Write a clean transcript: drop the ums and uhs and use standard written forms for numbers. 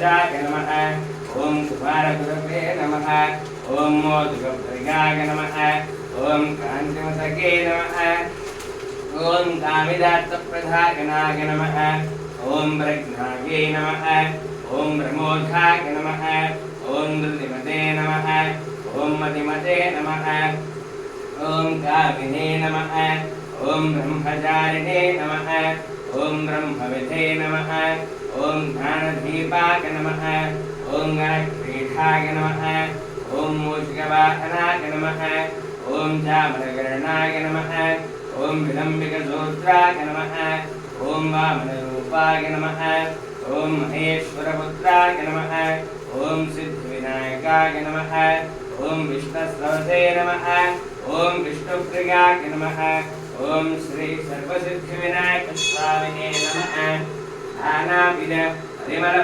ब्रह्मोजाय नमः ओम कुमारगुरवे नमः ओम मोदकप्रियाय नमः ओम कांतिमतके नमः ओम कामिदात्तप्रधागनाय नमः ओम प्रज्ञायै नमः ओम ब्रह्मोजाय नमः ओम धृतिमते नमः ओम मतिमते नमः ओम कामिने नमः ओम ब्रह्मचारिणे नमः ओम ब्रह्मविदे नमः ओम ज्ञानदीपाय नमः ओम गणक्रीठाय नमः ओम मूषिकवाहनाय नमः ओम चामरगर्णाय नमः ओम विलंबिकसूत्राय नमः ओम वामनरूपाय नमः ओम महेश्वरपुत्राय नमः ओम सिद्धिविनायकाय नमः ओम विष्णुस्रवसे नमः ओम विष्णुप्रियाय नमः ओम श्री सर्वसिद्धिविनायक स्वामिने नमः नानाविध परिमल